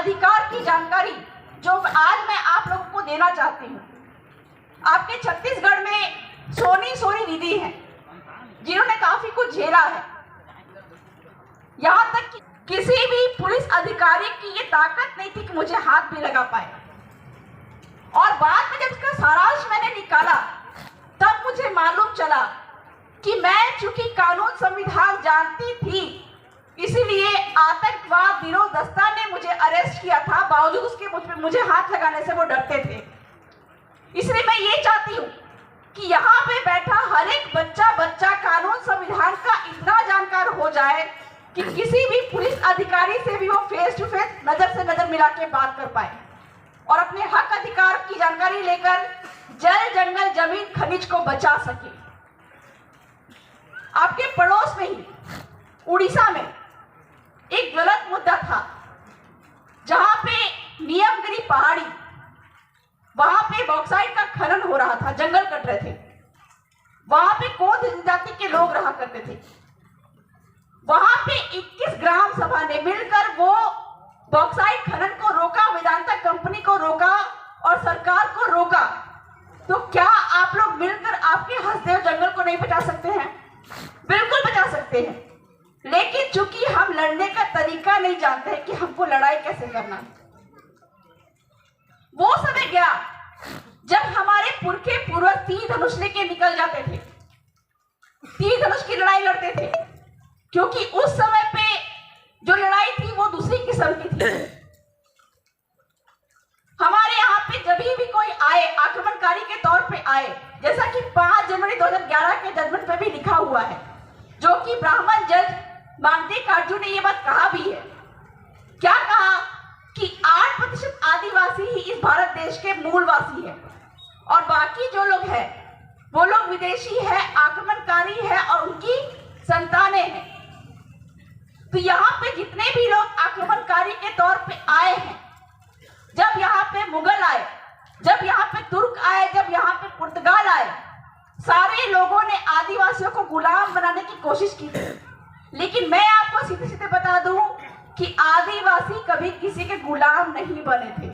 अधिकार की जानकारी जो आज मैं आप लोगों को देना चाहती हूँ। आपके छत्तीसगढ़ में सोनी दीदी हैं जिन्होंने काफी कुछ झेला है। यहाँ तक कि किसी भी पुलिस अधिकारी की ये ताकत नहीं थी कि मुझे हाथ भी लगा पाए। और बाद में जब इसका सारांश मैंने निकाला तब मुझे मालूम चला कि मैं चूंकि कानून संविधान जानती थी, इसीलिए आतंकवाद विरोध दस्ता ने मुझे अरेस्ट किया था, बावजूद उसके मुझे हाथ लगाने से वो डरते थे। इसलिए मैं ये चाहती हूँ कि यहाँ पे बैठा हर एक बच्चा कानून संविधान का इतना जानकार हो जाए कि किसी भी पुलिस अधिकारी से भी वो फेस टू फेस नजर से नजर मिला के बात कर पाए और अपने हक अधिकार की जानकारी लेकर जल जंगल जमीन खनिज को बचा सके। आपके पड़ोस में ही उड़ीसा में एक गलत मुद्दा था जहां पे नियमगिरी पहाड़ी, वहां पे बॉक्साइट का खनन हो रहा था, जंगल कट रहे थे। वहां पे कोंद जनजाति के लोग रहा करते थे। वहां पे 21 ग्राम सभा ने मिलकर वो बॉक्साइट खनन को रोका, वेदांता कंपनी को रोका और सरकार को रोका। तो क्या आप लोग मिलकर आपके हसदेव जंगल को नहीं बचा सकते हैं? बिल्कुल बचा सकते हैं, लेकिन चूंकि हम लड़ने का तरीका नहीं जानते हैं कि हमको लड़ाई कैसे करना है। वो समय गया जब हमारे पुरखे पूर्वज तीर धनुष लेके निकल जाते थे, तीर धनुष की लड़ाई लड़ते थे, क्योंकि उस समय पे जो लड़ाई थी वो दूसरी किस्म की थी। हमारे यहाँ पे जब भी कोई आए, आक्रमणकारी के तौर पे आए, जैसा कि 5 जनवरी 2011 के जजमेंट पे भी लिखा हुआ है, जो कि ब्राह्मण जज मानते काजू ने ये बात कहा भी है। क्या कहा कि 8% आदिवासी ही इस भारत देश के मूलवासी है और बाकी जो लोग हैं वो लोग विदेशी है, आक्रमणकारी है और उनकी संतानें हैं। तो यहाँ पे जितने भी लोग आक्रमणकारी के तौर पे आए हैं, जब यहाँ पे मुगल आए, जब यहाँ पे तुर्क आए, जब यहाँ पे पुर्तगाल आए, सारे लोगों ने आदिवासियों को गुलाम बनाने की कोशिश की थी। लेकिन मैं आपको सीधे सीधे बता दूं कि आदिवासी कभी किसी के गुलाम नहीं बने थे।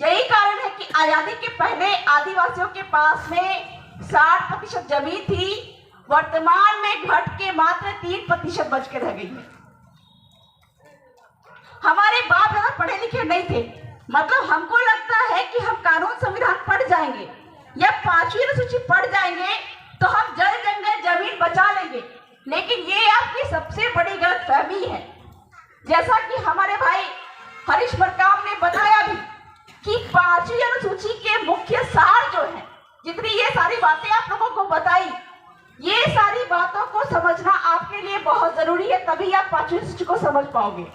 यही कारण है कि आजादी के पहले आदिवासियों के पास में 60% जमीन थी, वर्तमान में घट के मात्र 3% बच के रह गई है। हमारे बाप दादा पढ़े लिखे नहीं थे, मतलब हमको लगता है कि हम कानून संविधान पढ़ जाएंगे या 5वीं अनुसूची पढ़ जाएंगे तो हम जल जंगल जमीन बचा लेंगे, लेकिन ये आपकी सबसे बड़ी गलतफहमी है। जैसा कि हमारे भाई हरीश मरकाम ने बताया भी कि 5वीं अनुसूची के मुख्य सार जो है, जितनी ये सारी बातें आप लोगों को बताई, ये सारी बातों को समझना आपके लिए बहुत जरूरी है, तभी आप 5वीं अनुसूची को समझ पाओगे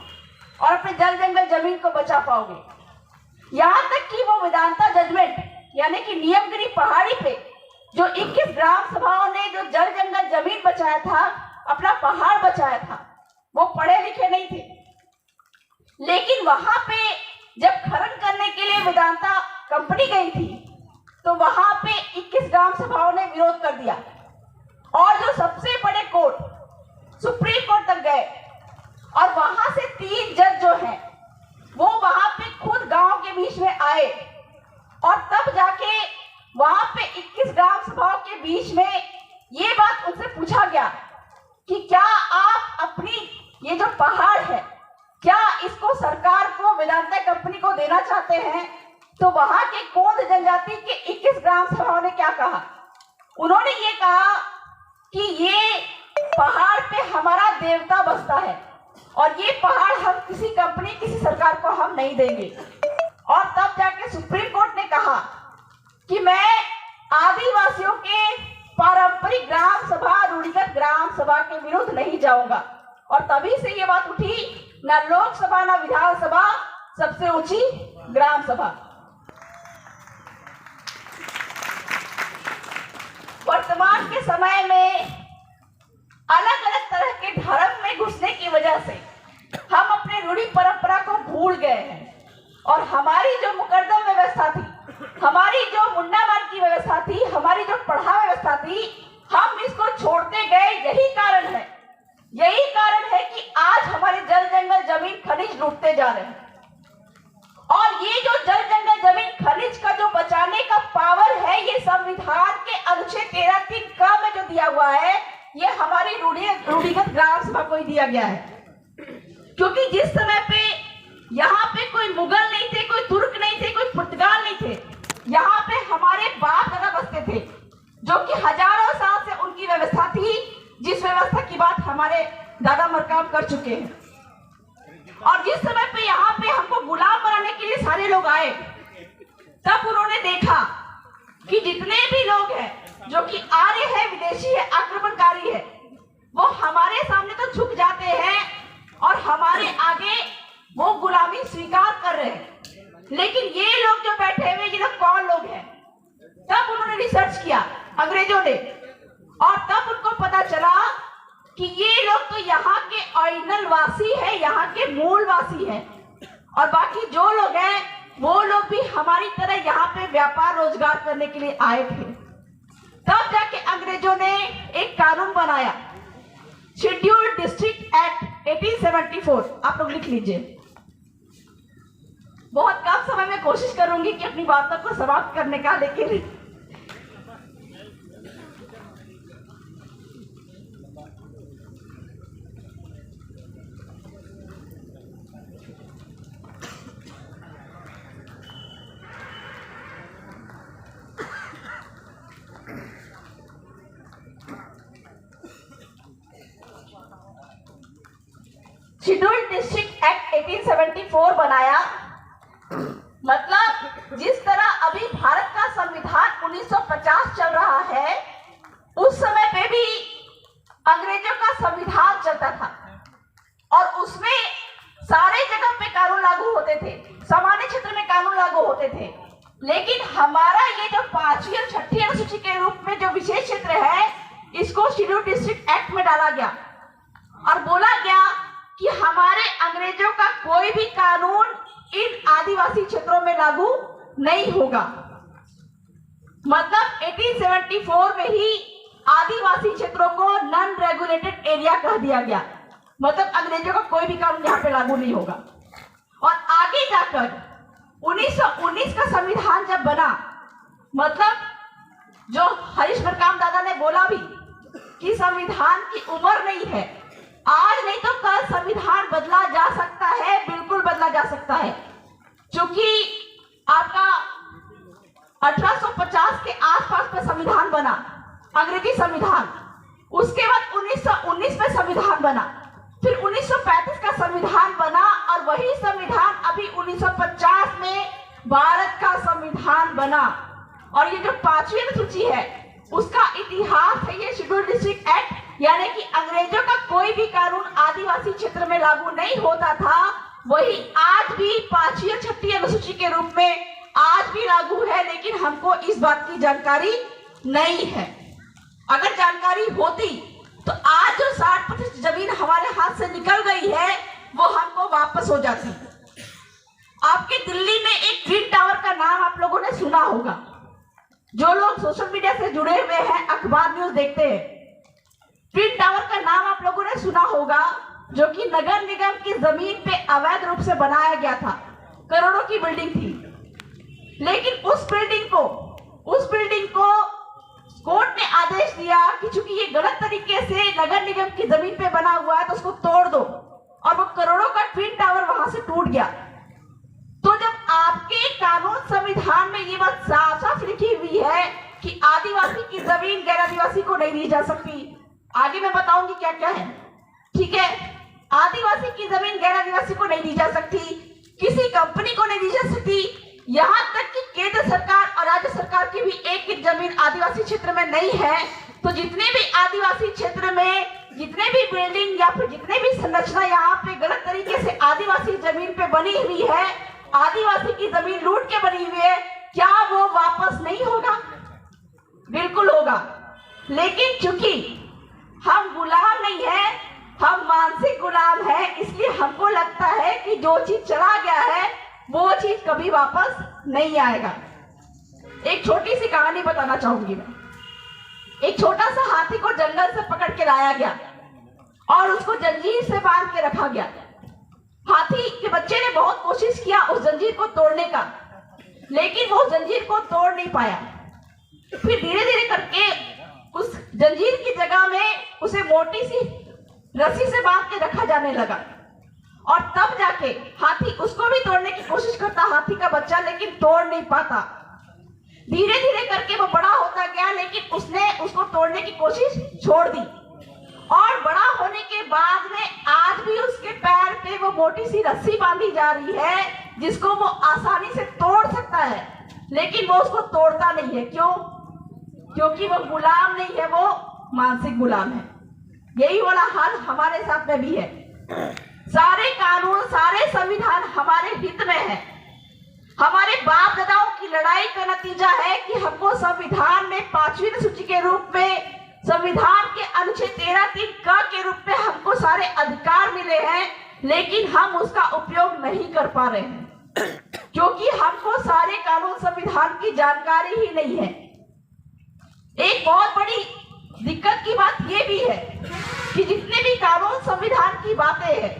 और अपने जल जंगल जमीन को बचा पाओगे। यहाँ तक कि वो वेदांता जजमेंट यानी कि नियमगिरी पहाड़ी पे जो 21 ग्राम सभाओं ने जो जल जंगल जमीन बचाया था, अपना पहाड़ बचाया था, वो पढ़े लिखे नहीं थे। लेकिन वहां पे जब खनन करने के लिए वेदांता कंपनी गई थी तो वहां पे 21 ग्राम सभाओं ने विरोध कर दिया और जो सबसे बड़े कोर्ट सुप्रीम कोर्ट तक गए और वहां से 3 जज जो हैं वो वहां पे खुद गांव के बीच में आए और तब जाके वहां पे 21 ग्राम सभाओं के बीच में ये बात उनसे पूछा गया कि क्या आप अपनी ये जो पहाड़ है, क्या इसको सरकार को, वेदांता कंपनी को देना चाहते हैं? तो वहां के कोंद जनजाति के 21 ग्राम सभाओं ने क्या कहा? उन्होंने ये कहा कि ये पहाड़ पे हमारा देवता बसता है और ये पहाड़ हम किसी कंपनी, किसी सरकार को हम नहीं देंगे। और तब जाके सुप्रीम कोर्ट ने कहा कि मैं आदिवासियों के पारंपरिक ग्राम सभा, रूढ़िगत ग्राम सभा के विरुद्ध नहीं जाऊंगा। और तभी से ये बात उठी, ना लोकसभा ना विधानसभा, सबसे ऊंची ग्राम सभा। वर्तमान के समय में अलग अलग तरह के धर्म में घुसने की वजह से हम अपने रूढ़ी परंपरा को भूल गए हैं और हमारी जो मुकद्दम व्यवस्था थी, हमारी जो मुंडा मान की व्यवस्था थी, हमारी जो पढ़ा व्यवस्था थी, हम इसको छोड़ते गए। यही कारण है कि आज हमारे जल जंगल जमीन खनिज लूटते जा रहे हैं। और ये जो जल जंगल जमीन खनिज का जो बचाने का पावर है, ये संविधान के अनुच्छेद 13(3) में जो दिया हुआ है, ये हमारी रूढ़िगत ग्राम सभा को ही दिया गया है। क्योंकि जिस समय पे यहाँ पे कोई मुगल नहीं थे, कोई तुर्क नहीं थे, कोई पुर्तगाल नहीं थे, यहाँ पे हमारे बाप दादा बसते थे, जो कि हजारों साल से उनकी व्यवस्था थी, जिस व्यवस्था की बात हमारे दादा मरकाम कर चुके हैं। और जिस समय पे यहाँ पे हमको गुलाम बनाने के लिए सारे लोग आए, तब उन्होंने देखा कि जितने भी लोग हैं जो कि आर्य है, विदेशी है, आक्रमणकारी है, वो हमारे सामने तो झुक जाते हैं और हमारे आगे वो गुलामी स्वीकार कर रहे हैं। लेकिन ये लोग जो बैठे हुए, ये लोग कौन लोग हैं? तब उन्होंने रिसर्च किया, अंग्रेजों ने, और तब उनको पता चला कि ये लोग तो यहाँ के ओरिजिनल वासी है, यहाँ के मूल वासी है, और बाकी जो लोग हैं वो लोग भी हमारी तरह यहाँ पे व्यापार रोजगार करने के लिए आए थे। तब जाके अंग्रेजों ने एक कानून बनाया, शेड्यूल्ड डिस्ट्रिक्ट एक्ट 1874। आप लोग लिख लीजिए। बहुत कम समय में कोशिश करूंगी कि अपनी बातों को समाप्त करने का, लेकिन शेड्यूल्ड डिस्ट्रिक्ट एक्ट 1874 बनाया। मतलब जिस तरह अभी भारत का संविधान 1950 चल रहा है, उस समय पे भी अंग्रेजों का संविधान चलता था, और उसमें सारे जगह पे कानून लागू होते थे, सामान्य क्षेत्र में कानून लागू होते थे। लेकिन हमारा ये जो 5वीं और 6ठी अनुसूची के रूप में जो विशेष क्षेत्र है, इसको शेड्यूल्ड डिस्ट्रिक्ट एक्ट में डाला गया और बोला गया कि हमारे अंग्रेजों का कोई भी कानून इन आदिवासी क्षेत्रों में लागू नहीं होगा। मतलब 1874 में ही आदिवासी क्षेत्रों को नॉन रेगुलेटेड एरिया कह दिया गया। मतलब अंग्रेजों का कोई भी कानून यहाँ पे लागू नहीं होगा। और आगे जाकर 1919 का संविधान जब बना, मतलब जो हरीश मरकाम दादा ने बोला भी कि संविधान की उम्र नहीं है, आज नहीं तो कल संविधान बदला जा सकता है, बिल्कुल बदला जा सकता है। क्योंकि आपका 1850 के आसपास में संविधान बना, अंग्रेजी संविधान, उसके बाद 1919 में संविधान बना, फिर 1935 का संविधान बना, और वही संविधान अभी 1950 में भारत का संविधान बना। और ये जो 5वीं अनुसूची है, उसका इतिहास है ये शेड्यूल्ड डिस्ट्रिक्ट एक्ट, यानी कि अंग्रेजों का कोई भी कानून आदिवासी क्षेत्र में लागू नहीं होता था, वही आज भी 5वीं और 6ठी अनुसूची के रूप में आज भी लागू है। लेकिन हमको इस बात की जानकारी नहीं है। अगर जानकारी होती तो आज जो 60% जमीन हमारे हाथ से निकल गई है, वो हमको वापस हो जाती। आपके दिल्ली में एक ट्विन टावर का नाम आप लोगों ने सुना होगा। जो लोग सोशल मीडिया से जुड़े हुए हैं, अखबार न्यूज देखते हैं, ट्विन टावर का नाम आप लोगों ने सुना होगा, जो कि नगर निगम की जमीन पे अवैध रूप से बनाया गया था। करोड़ों की बिल्डिंग थी, लेकिन उस बिल्डिंग को कोर्ट ने आदेश दिया कि चूंकि ये गलत तरीके से नगर निगम की जमीन पे बना हुआ है, तो उसको तोड़ दो, और वो करोड़ों का ट्विन टावर वहां से टूट गया। तो जब आपके कानून संविधान में ये बात साफ साफ लिखी हुई है कि आदिवासी की जमीन गैर आदिवासी को नहीं दी जा सकती, आगे मैं बताऊंगी क्या क्या है, ठीक है। आदिवासी की जमीन गैर आदिवासी को नहीं दी जा सकती, किसी कंपनी को नहीं दी जा सकती, यहाँ तक कि केंद्र सरकार और राज्य सरकार की भी एक जमीन आदिवासी क्षेत्र में नहीं है। तो जितने भी आदिवासी क्षेत्र में जितने भी बिल्डिंग या फिर जितने भी संरचना यहाँ पे गलत तरीके से आदिवासी जमीन पे बनी हुई है, आदिवासी की जमीन लूट के बनी हुई है, क्या वो वापस नहीं होगा? बिल्कुल होगा। लेकिन चूंकि हम गुलाम नहीं है, हम मानसिक गुलाम है, इसलिए हमको लगता है कि जो चीज चला गया है वो चीज कभी वापस नहीं आएगा। एक छोटी सी कहानी बताना चाहूंगी मैं। एक छोटा सा हाथी को जंगल से पकड़ के लाया गया और उसको जंजीर से बांध के रखा गया। हाथी के बच्चे ने बहुत कोशिश किया उस जंजीर को तोड़ने का, लेकिन वो जंजीर को तोड़ नहीं पाया। फिर धीरे धीरे करके उस जंजीर की जगह में उसे मोटी सी रस्सी से बांध के रखा जाने लगा, और तब जाके हाथी उसको भी तोड़ने की कोशिश करता, हाथी का बच्चा, लेकिन तोड़ नहीं पाता। धीरे धीरे करके वो बड़ा होता गया, लेकिन उसने उसको तोड़ने की कोशिश छोड़ दी। और बड़ा होने के बाद में आज भी उसके पैर पे वो मोटी सी रस्सी बांधी जा रही है, जिसको वो आसानी से तोड़ सकता है, लेकिन वो उसको तोड़ता नहीं है। क्यों? क्योंकि वो गुलाम नहीं है, वो मानसिक गुलाम है। यही वाला हाल हमारे साथ में भी है। सारे कानून, सारे संविधान हमारे हित में है। हमारे बाप दादाओं की लड़ाई का नतीजा है कि हमको संविधान में 5वीं अनुसूची के रूप में, संविधान के अनुच्छेद 13(3) के रूप में हमको सारे अधिकार मिले हैं, लेकिन हम उसका उपयोग नहीं कर पा रहे हैं, क्योंकि हमको सारे कानून संविधान की जानकारी ही नहीं है। एक बहुत बड़ी दिक्कत की बात यह भी है कि जितने भी कानून संविधान की बातें हैं,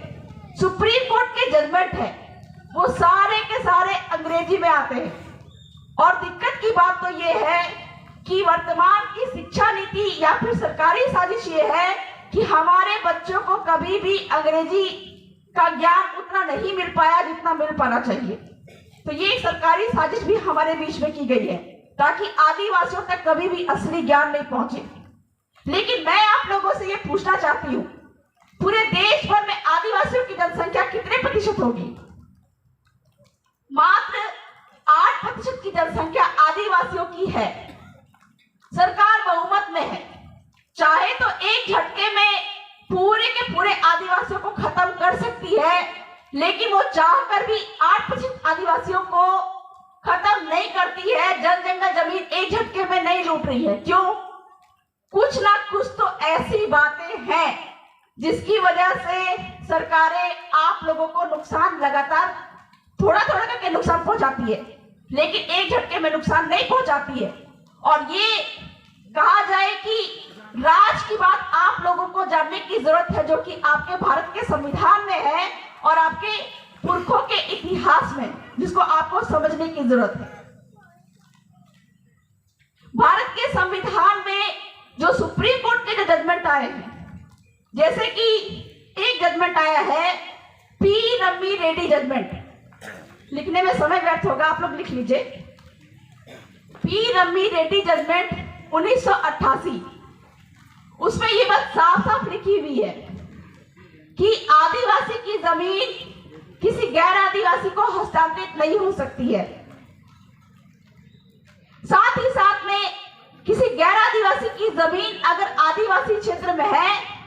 सुप्रीम कोर्ट के जजमेंट है, वो सारे के सारे अंग्रेजी में आते हैं। और दिक्कत की बात तो ये है कि वर्तमान की शिक्षा नीति या फिर सरकारी साजिश ये है कि हमारे बच्चों को कभी भी अंग्रेजी का ज्ञान उतना नहीं मिल पाया जितना मिल पाना चाहिए। तो ये सरकारी साजिश भी हमारे बीच में की गई है, ताकि आदिवासियों तक कभी भी असली ज्ञान नहीं पहुंचे। लेकिन मैं आप लोगों से ये पूछना चाहती हूँ, पूरे देश भर में आदिवासियों की जनसंख्या कितने प्रतिशत होगी? मात्र 8% की जनसंख्या आदिवासियों की है। सरकार बहुमत में है, चाहे तो एक झटके में पूरे के पूरे आदिवासियों को खत्म कर सकती है, लेकिन वो चाहकर भी 8% आदिवासियों को खत्म नहीं करती है। जन जंगल जमीन एक झटके में नहीं लूट रही है। क्यों? कुछ ना कुछ तो ऐसी बातें हैं जिसकी वजह से सरकारें आप लोगों को नुकसान लगातार थोड़ा थोड़ा करके नुकसान पहुंचाती है, लेकिन एक झटके में नुकसान नहीं पहुंचाती है। और ये कहा जाए कि राज की बात आप लोगों को जानने की जरूरत है, जो कि आपके भारत के संविधान में है और आपके पुरखों के इतिहास में, जिसको आपको समझने की जरूरत है। भारत के संविधान में जो सुप्रीम कोर्ट के जो जजमेंट आए हैं, जैसे कि एक जजमेंट आया है पी रम्मी रेड्डी जजमेंट, लिखने में समय व्यर्थ होगा, आप लोग लिख लीजिए। पी रम्मी रेड्डी जजमेंट 1988, उसमें ये बात साफ साफ लिखी हुई है कि आदिवासी की जमीन किसी गैर आदिवासी को हस्तांतरित नहीं हो सकती है। साथ ही साथ में किसी गैर आदिवासी की जमीन अगर आदिवासी क्षेत्र में है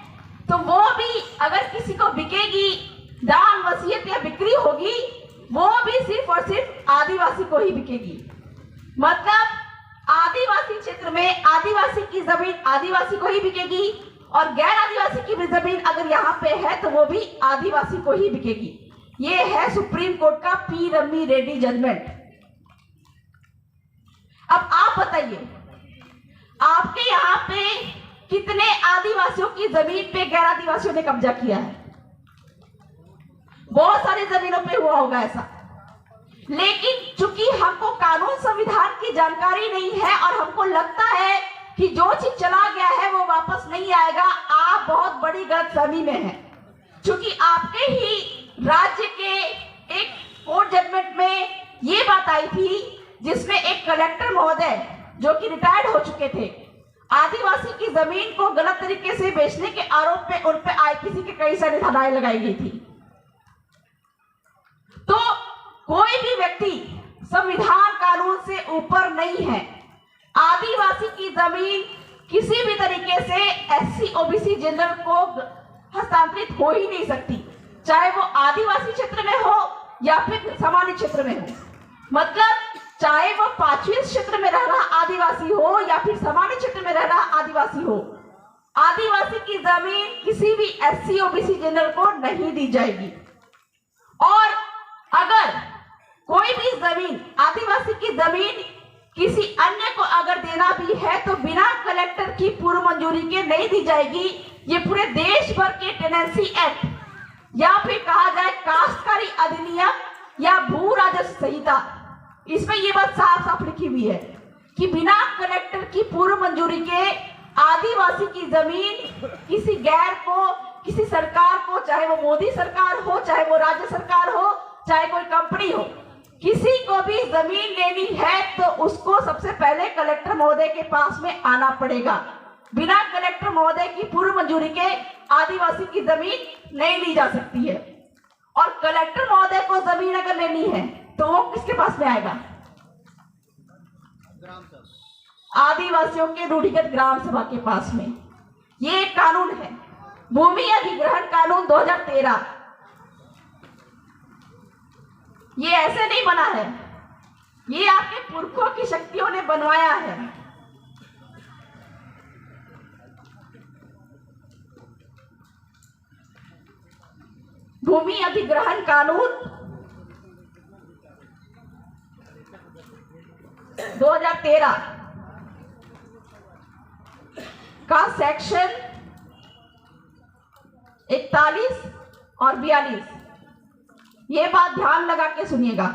तो वो भी अगर किसी को बिकेगी, दान वसीयत या बिक्री होगी, वो भी सिर्फ और सिर्फ आदिवासी को ही बिकेगी। मतलब आदिवासी क्षेत्र में आदिवासी की जमीन आदिवासी को ही बिकेगी, और गैर आदिवासी की जमीन अगर यहाँ पे है तो वो भी आदिवासी को ही बिकेगी। ये है सुप्रीम कोर्ट का पी रम्मी रेड्डी जजमेंट। अब आप बताइए, आपके यहाँ पे कितने आदिवासियों की जमीन पे गैर आदिवासियों ने कब्जा किया है? बहुत सारी जमीनों पे हुआ होगा ऐसा। लेकिन चूंकि हमको कानून संविधान की जानकारी नहीं है और हमको लगता है कि जो चीज चला गया है वो वापस नहीं आएगा, आप बहुत बड़ी गलतफहमी में हैं। चूंकि आपके ही राज्य के एक कोर्ट जजमेंट में ये बात आई थी, जिसमें एक कलेक्टर महोदय जो कि रिटायर्ड हो चुके थे, आदिवासी की जमीन को गलत तरीके से बेचने के आरोप में उन पे आईपीसी के कई सारी धाराएं लगाई गई थी। तो कोई भी व्यक्ति संविधान कानून से ऊपर नहीं है। आदिवासी की जमीन किसी भी तरीके से एससी ओबीसी जनरल को हस्तांतरित हो ही नहीं सकती, चाहे वो आदिवासी क्षेत्र में हो या फिर सामान्य क्षेत्र में हो। मतलब चाहे वो 5वीं क्षेत्र में रह रहा आदिवासी हो या फिर सामान्य क्षेत्र में रह रहा आदिवासी हो, आदिवासी की जमीन किसी भी एससी ओबीसी जनरल को नहीं दी जाएगी। और अगर कोई भी जमीन, आदिवासी की जमीन किसी अन्य को अगर देना भी है तो बिना कलेक्टर की पूर्व मंजूरी के नहीं दी जाएगी। ये पूरे देश भर के टेनेंसी एक्ट या फिर कहा जाए काश्तकारी अधिनियम या भू राजस्व संहिता, इसमें ये बात साफ साफ लिखी हुई है कि बिना कलेक्टर की पूर्व मंजूरी के आदिवासी की जमीन किसी गैर को, किसी सरकार को, चाहे वो मोदी सरकार हो, चाहे वो राज्य सरकार हो, चाहे कोई कंपनी हो, किसी को भी जमीन लेनी है तो उसको सबसे पहले कलेक्टर महोदय के पास में आना पड़ेगा। बिना कलेक्टर महोदय की पूर्व मंजूरी के आदिवासी की जमीन नहीं ली जा सकती है। और कलेक्टर महोदय को जमीन अगर लेनी है तो वो किसके पास में आएगा? आदिवासियों के रूढ़िगत ग्राम सभा के पास में। ये एक कानून है, भूमि अधिग्रहण कानून 2013। ये ऐसे नहीं बना है, ये आपके पुरखों की शक्तियों ने बनवाया है। भूमि अधिग्रहण कानून 2013 का सेक्शन 41 और 42, ये बात ध्यान लगा के सुनिएगा।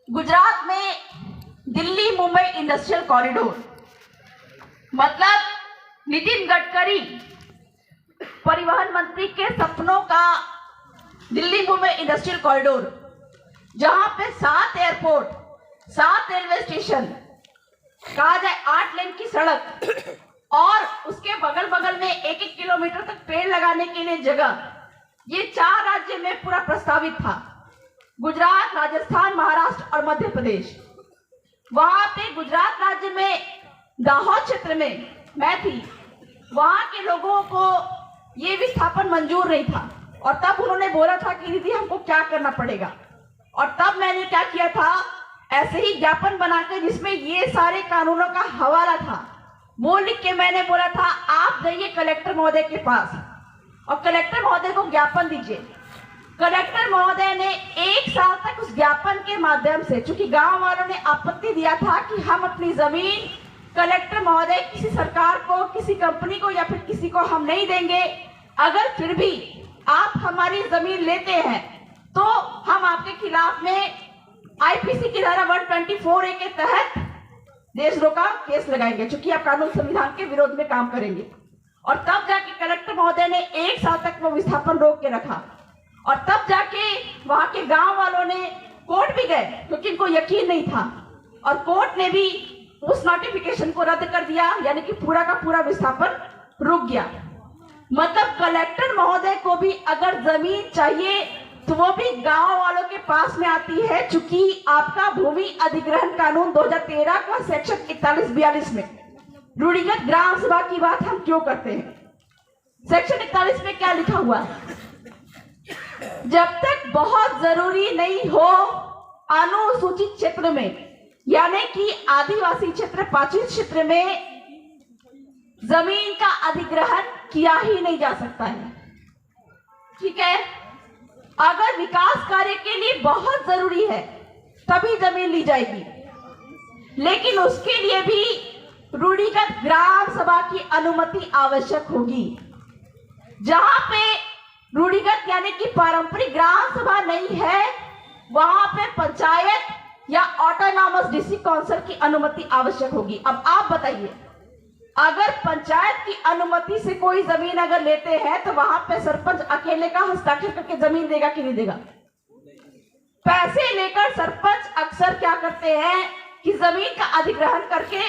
गुजरात में दिल्ली मुंबई इंडस्ट्रियल कॉरिडोर, मतलब नितिन गडकरी परिवहन मंत्री के सपनों का दिल्ली मुंबई इंडस्ट्रियल कॉरिडोर, जहां पे 7 एयरपोर्ट, 7 रेलवे स्टेशन, कहा जाए 8 लेन की सड़क और उसके बगल बगल में 1-1 किलोमीटर तक पेड़ लगाने के लिए जगह, ये 4 राज्य में पूरा प्रस्तावित था। गुजरात, राजस्थान, महाराष्ट्र और मध्य प्रदेश। वहां पे गुजरात राज्य में दाहोद क्षेत्र में मैं थी, वहां के लोगों को ये विस्थापन मंजूर नहीं था और तब उन्होंने बोला था कि दीदी हमको क्या करना पड़ेगा। और तब मैंने क्या किया था, ऐसे ही ज्ञापन बनाकर जिसमें ये सारे कानूनों का हवाला था, वो लिख के मैंने बोला था आप जाइए कलेक्टर महोदय के पास और कलेक्टर महोदय को ज्ञापन दीजिए। कलेक्टर महोदय ने 1 साल तक उस ज्ञापन के माध्यम से, चूंकि गांव वालों ने आपत्ति दिया था कि हम अपनी जमीन कलेक्टर महोदय किसी सरकार को, किसी कंपनी को या फिर किसी को हम नहीं देंगे, अगर फिर भी आप हमारी जमीन लेते हैं तो हम आपके खिलाफ में आईपीसी की धारा 124A के तहत देशद्रोह का केस लगाएंगे, चूंकि आप कानून संविधान के विरोध में काम करेंगे। और तब जाके कलेक्टर महोदय ने 1 साल तक वो विस्थापन रोक के रखा और तब जाके वहां के गांव वालों ने कोर्ट भी गए क्योंकि इनको यकीन नहीं था और कोर्ट ने भी उस नोटिफिकेशन को रद्द कर दिया, यानी कि पूरा का पूरा विस्थापन रुक गया। मतलब कलेक्टर महोदय को भी अगर जमीन चाहिए तो वो भी गांव वालों के पास में आती है, चूंकि आपका भूमि अधिग्रहण कानून 2013 का सेक्शन 41-42 में रूढ़िगत ग्राम सभा की बात हम क्यों करते हैं। सेक्शन 41 में क्या लिखा हुआ है, जब तक बहुत जरूरी नहीं हो अनुसूचित क्षेत्र में, यानी कि आदिवासी क्षेत्र, प्राचीन क्षेत्र में जमीन का अधिग्रहण किया ही नहीं जा सकता है। ठीक है, अगर विकास कार्य के लिए बहुत जरूरी है तभी जमीन ली जाएगी, लेकिन उसके लिए भी रूढ़िगत ग्राम सभा की अनुमति आवश्यक होगी। जहां पे रूढ़िगत यानी कि पारंपरिक ग्राम सभा नहीं है, वहां पे पंचायत या ऑटोनॉमस डिस्ट्रिक्ट काउंसिल की अनुमति आवश्यक होगी। अब आप बताइए, अगर पंचायत की अनुमति से कोई जमीन अगर लेते हैं तो वहां पे सरपंच अकेले का हस्ताक्षर करके जमीन देगा कि नहीं देगा? पैसे लेकर सरपंच अक्सर क्या करते हैं कि जमीन का अधिग्रहण करके,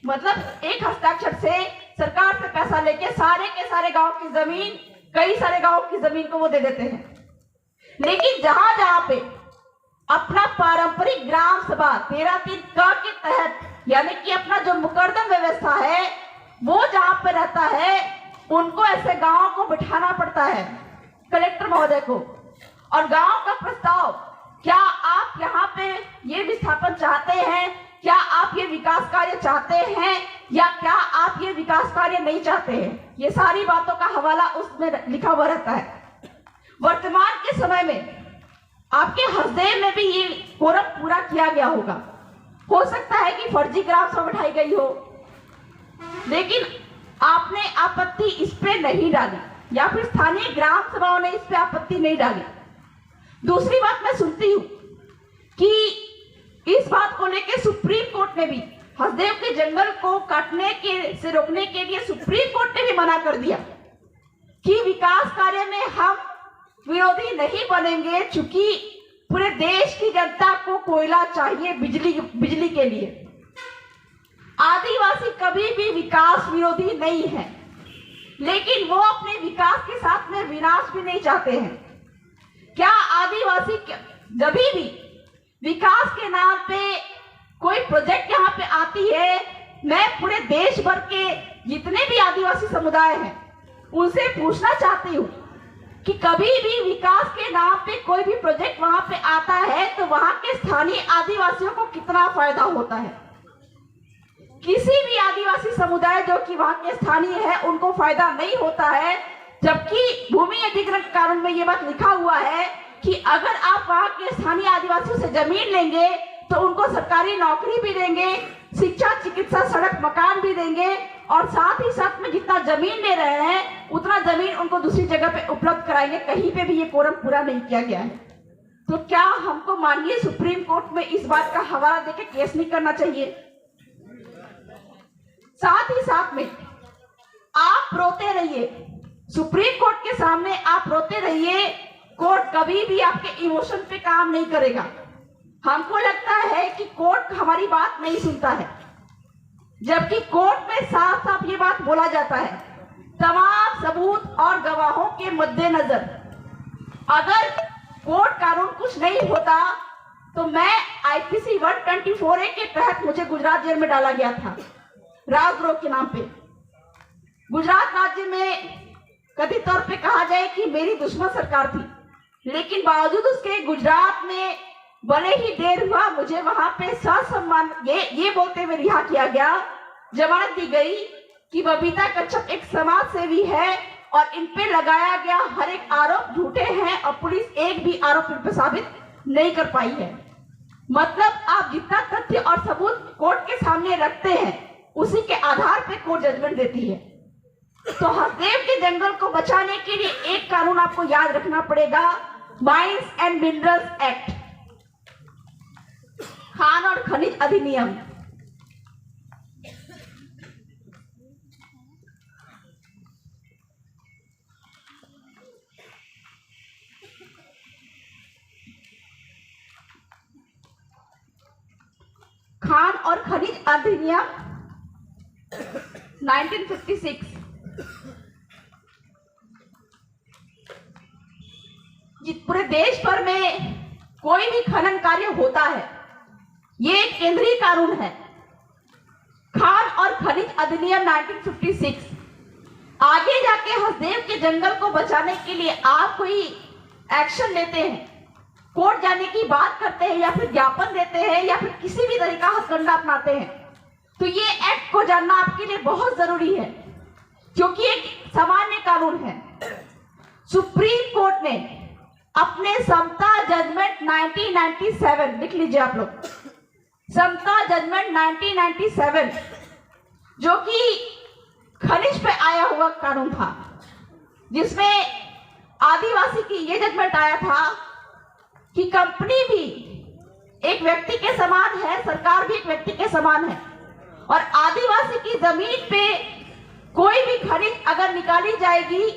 मतलब एक हस्ताक्षर से सरकार से पैसा लेके सारे के सारे गांव की जमीन, कई सारे गांव की जमीन को वो दे देते हैं। लेकिन जहां जहां पे अपना पारंपरिक ग्राम सभा 13(3) के तहत, यानी कि अपना जो मुकरदम व्यवस्था है वो जहां पे रहता है, उनको ऐसे गांव को बिठाना पड़ता है कलेक्टर महोदय को। और गांव का प्रस्ताव, क्या आप यहाँ पे ये विस्थापन चाहते हैं, क्या आप ये विकास कार्य चाहते हैं या क्या आप ये विकास कार्य नहीं चाहते हैं, ये सारी बातों का हवाला उसमें लिखा हुआ रहता है। वर्तमान के समय में आपके हसदेव में भी ये कोरम पूरा किया गया होगा। हो सकता है कि फर्जी ग्राम सभा बैठाई गई हो, लेकिन आपने आपत्ति इस पे नहीं डाली या फिर स्थानीय ग्राम सभाओं ने इस पे आपत्ति नहीं डाली। दूसरी बात मैं सुनती हूँ कि इस बात को लेकर सुप्रीम कोर्ट ने भी हसदेव के जंगल को काटने के से रोकने के लिए सुप्रीम कोर्ट ने भी मना कर दिया कि विकास कार्य में हम विरोधी नहीं बनेंगे, चूंकि पूरे देश की जनता को कोयला चाहिए बिजली के लिए। आदिवासी कभी भी विकास विरोधी नहीं है, लेकिन वो अपने विकास के साथ में विनाश भी नहीं चाहते हैं। क्या आदिवासी जब भी विकास के नाम पे कोई प्रोजेक्ट यहाँ पे आती है, मैं पूरे देश भर के जितने भी आदिवासी समुदाय हैं उनसे पूछना चाहती हूँ कि कभी भी विकास के नाम पे कोई भी प्रोजेक्ट वहां पे आता है तो वहां के स्थानीय आदिवासियों को कितना फायदा होता है? किसी भी आदिवासी समुदाय जो कि वहां के स्थानीय है उनको फायदा नहीं होता है, जबकि भूमि अधिग्रहण कानून में ये बात लिखा हुआ है कि अगर आप वहां के स्थानीय आदिवासियों से जमीन लेंगे तो उनको सरकारी नौकरी भी देंगे, शिक्षा, चिकित्सा, सड़क, मकान भी देंगे और साथ ही साथ में जितना जमीन ले रहे हैं उतना जमीन उनको दूसरी जगह पे उपलब्ध कराएंगे। कहीं पे भी ये कोरम पूरा नहीं किया गया है। तो क्या हमको माननीय सुप्रीम कोर्ट में इस बात का हवाला देके केस नहीं करना चाहिए? साथ ही साथ में आप रोते रहिए, सुप्रीम कोर्ट के सामने आप रोते रहिए, कोर्ट कभी भी आपके इमोशन पे काम नहीं करेगा। हमको लगता है कि कोर्ट हमारी बात नहीं सुनता है, जबकि कोर्ट में साफ साफ ये बात बोला जाता है, तमाम सबूत और गवाहों के मद्देनजर अगर कोर्ट कानून कुछ नहीं होता तो मैं आईपीसी 124A के तहत मुझे गुजरात जेल में डाला गया था राजद्रोह के नाम पे। गुजरात राज्य में कथित तौर पे कहा जाए कि मेरी दुश्मन सरकार थी, लेकिन बावजूद उसके गुजरात में भले ही देर हुआ, मुझे वहां पे ससम्मान ये बोलते हुए रिहा किया गया, जमानत दी गई कि बबीता कच्छप एक समाज सेवी है और इन पे लगाया गया हर एक आरोप झूठे हैं और पुलिस एक भी आरोप इन पे साबित नहीं कर पाई है। मतलब आप जितना तथ्य और सबूत कोर्ट के सामने रखते हैं उसी के आधार पे कोर्ट जजमेंट देती है। तो हसदेव के जंगल को बचाने के लिए एक कानून आपको याद रखना पड़ेगा, mines and minerals act, Khan और खनिज अधिनियम। खान और खनिज अधिनियम 1956 पूरे देश भर में कोई भी खनन कार्य होता है, ये एक केंद्रीय कानून है। खान और खनिज अधिनियम 1956 आगे जाके हसदेव के जंगल को बचाने के लिए आप कोई एक्शन लेते हैं, कोर्ट जाने की बात करते हैं या फिर ज्ञापन देते हैं या फिर किसी भी तरीका हथकंडा अपनाते हैं, तो ये एक्ट को जानना आपके लिए बहुत जरूरी है, क्योंकि एक सामान्य कानून है। सुप्रीम कोर्ट ने अपने समता जजमेंट 1997, लिख लीजिए आप लोग, समता जजमेंट 1997 जो कि खनिज पे आया हुआ कानून था, जिसमें आदिवासी की ये जजमेंट आया था कि कंपनी भी एक व्यक्ति के समान है, सरकार भी एक व्यक्ति के समान है, और आदिवासी की जमीन पे कोई भी खनिज अगर निकाली जाएगी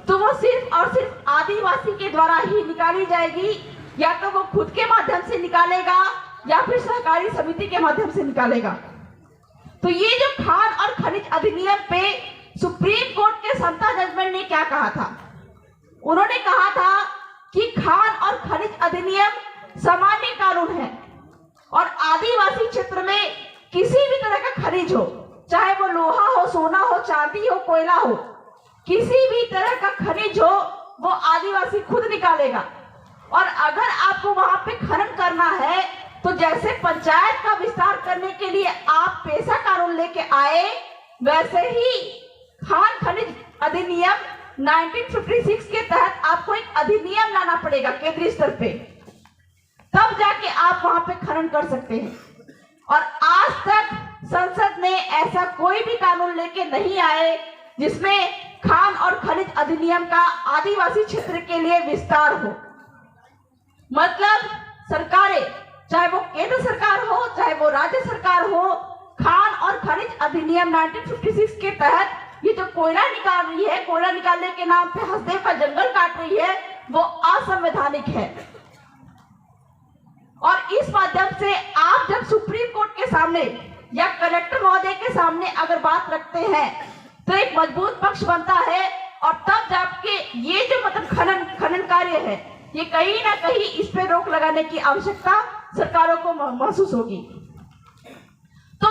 तो वो सिर्फ और सिर्फ आदिवासी के द्वारा ही निकाली जाएगी, या तो वो खुद के माध्यम से निकालेगा या फिर सहकारी समिति के माध्यम से निकालेगा। तो ये जो खान और खनिज अधिनियम पे सुप्रीम कोर्ट के समता जजमेंट ने क्या कहा था, उन्होंने कहा था कि खान और खनिज अधिनियम सामान्य कानून है और आदिवासी क्षेत्र में किसी भी तरह का खनिज हो, चाहे वो लोहा हो, सोना हो, चांदी हो, कोयला हो, किसी भी तरह का खनिज हो, वो आदिवासी खुद निकालेगा। और अगर आपको वहां पे खनन करना है तो जैसे पंचायत का विस्तार करने के लिए आप पेशा कानून लेके आए, वैसे ही खान खनिज अधिनियम 1956 के तहत आपको एक अधिनियम लाना पड़ेगा केंद्रीय स्तर पे, तब जाके आप वहां पे खनन कर सकते हैं। और आज तक संसद में ऐसा कोई भी कानून लेके नहीं आए जिसमें खान और खनिज अधिनियम का आदिवासी क्षेत्र के लिए विस्तार हो। मतलब सरकारें, चाहे वो केंद्र सरकार हो चाहे वो राज्य सरकार हो, खान और खनिज अधिनियम 1956 के तहत ये जो कोयला निकाल रही है, कोयला निकालने के नाम पे हसदेव का जंगल काट रही है, वो असंवैधानिक है। और इस माध्यम से आप जब सुप्रीम कोर्ट के सामने या कलेक्टर महोदय के सामने अगर बात रखते हैं तो एक मजबूत पक्ष बनता है, और तब जाके ये जो मतलब खनन कार्य है, ये कहीं ना कहीं इस पे रोक लगाने की आवश्यकता सरकारों को महसूस होगी। तो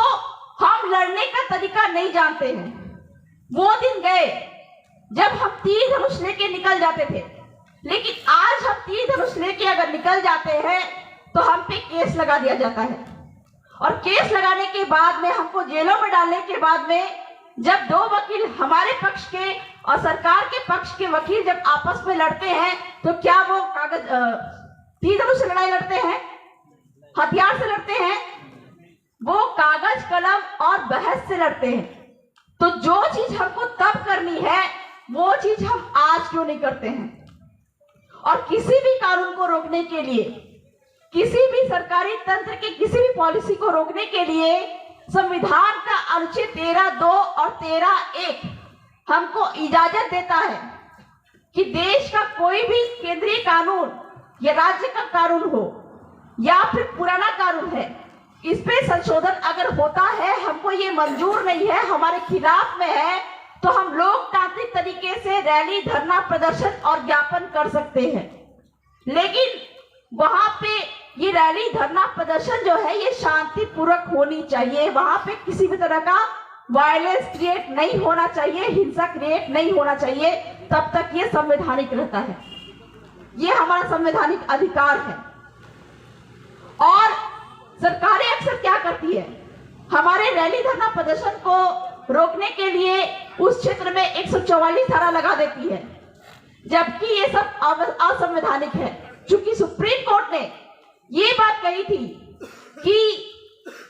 हम लड़ने का तरीका नहीं जानते हैं। वो दिन गए जब हम तीर धनुष लेके निकल जाते थे, लेकिन आज हम तीर धनुष लेके अगर निकल जाते हैं तो हम पे केस लगा दिया जाता है, और केस लगाने के बाद में हमको जेलों में डालने के बाद में जब दो वकील हमारे पक्ष के और सरकार के पक्ष के वकील जब आपस में लड़ते हैं तो क्या वो कागज तीर धनुष से लड़ाई लड़ते हैं, हथियार से लड़ते हैं? वो कागज कलम और बहस से लड़ते हैं। तो जो चीज हमको तब करनी है वो चीज हम आज क्यों नहीं करते हैं? और किसी भी कानून को रोकने के लिए, किसी भी सरकारी तंत्र के किसी भी पॉलिसी को रोकने के लिए संविधान का अनुच्छेद 13(2) और 13(1) हमको इजाजत देता है कि देश का कोई भी केंद्रीय कानून या राज्य का कानून हो या फिर पुराना कानून है, इस पे संशोधन अगर होता है, हमको ये मंजूर नहीं है, हमारे खिलाफ में है, तो हम लोकतांत्रिक तरीके से रैली, धरना, प्रदर्शन और ज्ञापन कर सकते हैं। लेकिन वहां पे ये रैली, धरना, प्रदर्शन जो है ये शांतिपूर्वक होनी चाहिए। वहां पे किसी भी तरह का वायलेंस क्रिएट नहीं होना चाहिए, हिंसा क्रिएट नहीं होना चाहिए, तब तक ये संवैधानिक रहता है। ये हमारा संवैधानिक अधिकार है। और सरकारें अक्सर क्या करती है, हमारे रैली, धरना, प्रदर्शन को रोकने के लिए उस क्षेत्र में 144 धारा लगा देती है, जबकि ये सब असंवैधानिक है। चूंकि सुप्रीम कोर्ट ने ये बात कही थी कि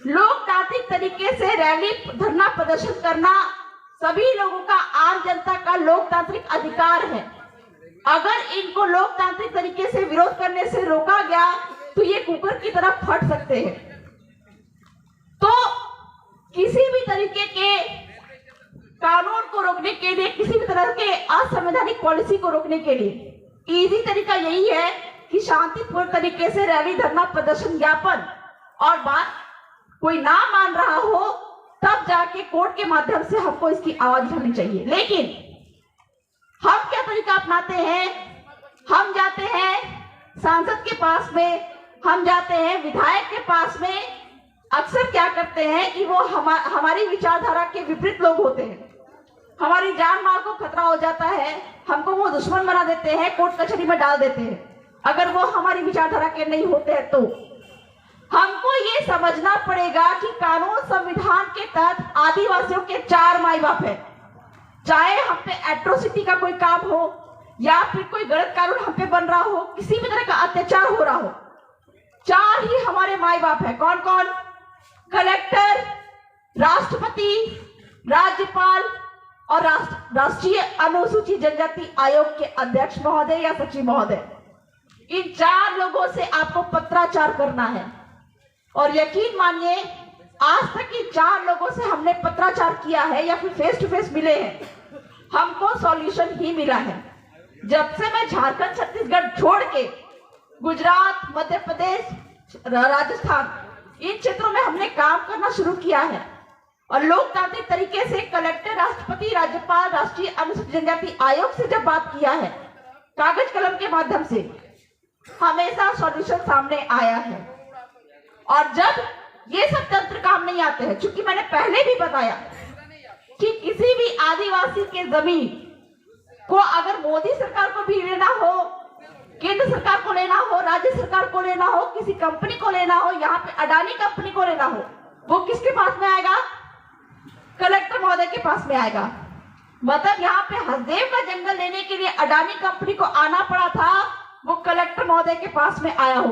लोकतांत्रिक तरीके से रैली, धरना, प्रदर्शन करना सभी लोगों का, आम जनता का लोकतांत्रिक अधिकार है। अगर इनको लोकतांत्रिक तरीके से विरोध करने से रोका गया तो ये कुकर की तरह फट सकते हैं। तो किसी भी तरीके के कानून को रोकने के लिए, किसी भी तरह के असंवैधानिक पॉलिसी को रोकने के लिए इजी तरीका यही है कि शांतिपूर्ण तरीके से रैली, धरना, प्रदर्शन, ज्ञापन, और बात कोई ना मान रहा हो तब जाके कोर्ट के माध्यम से हमको इसकी आवाज उठानी चाहिए। लेकिन हम क्या तरीका अपनाते हैं? हम जाते हैं सांसद के पास में, हम जाते हैं विधायक के पास में। अक्सर क्या करते हैं कि वो हमारी विचारधारा के विपरीत लोग होते हैं, हमारी जान माल को खतरा हो जाता है, हमको वो दुश्मन बना देते हैं, कोर्ट कचहरी में डाल देते हैं अगर वो हमारी विचारधारा के नहीं होते हैं। तो हमको ये समझना पड़ेगा कि कानून, संविधान के तहत आदिवासियों के 4 माई बाप है। चाहे हम पे एट्रोसिटी का कोई काम हो या फिर कोई गलत कानून हम पे बन रहा हो, किसी भी तरह का अत्याचार हो रहा हो, 4 ही हमारे माई बाप है। कौन कौन? कलेक्टर, राष्ट्रपति, राज्यपाल और राष्ट्रीय अनुसूचित जनजाति आयोग के अध्यक्ष महोदय या सचिव महोदय। इन 4 लोगों से आपको पत्राचार करना है। और यकीन मानिए, आज तक इन 4 लोगों से हमने पत्राचार किया है या फिर फेस टू फेस मिले हैं, हमको सॉल्यूशन ही मिला है। जब से मैं झारखंड, छत्तीसगढ़ छोड़ के गुजरात, मध्य प्रदेश, राजस्थान, इन क्षेत्रों में हमने काम करना शुरू किया है, और लोकतांत्रिक तरीके से कलेक्टर, राष्ट्रपति, राज्यपाल, राष्ट्रीय अनुसूचित जनजाति आयोग से जब बात किया है, कागज कलम के माध्यम से, हमेशा सॉल्यूशन सामने आया है। और जब ये सब तंत्र काम नहीं आते हैं, चूंकि मैंने पहले भी बताया कि किसी भी आदिवासी के जमीन को अगर मोदी सरकार को भी लेना हो, केंद्र सरकार को लेना हो, राज्य सरकार को लेना हो, किसी कंपनी को लेना हो, यहाँ पे अडानी कंपनी को लेना हो, वो किसके पास में आएगा? कलेक्टर महोदय के पास में आएगा। मतलब यहाँ पे हसदेव का जंगल लेने के लिए अडानी कंपनी को आना पड़ा था, वो कलेक्टर महोदय के पास में आया हो।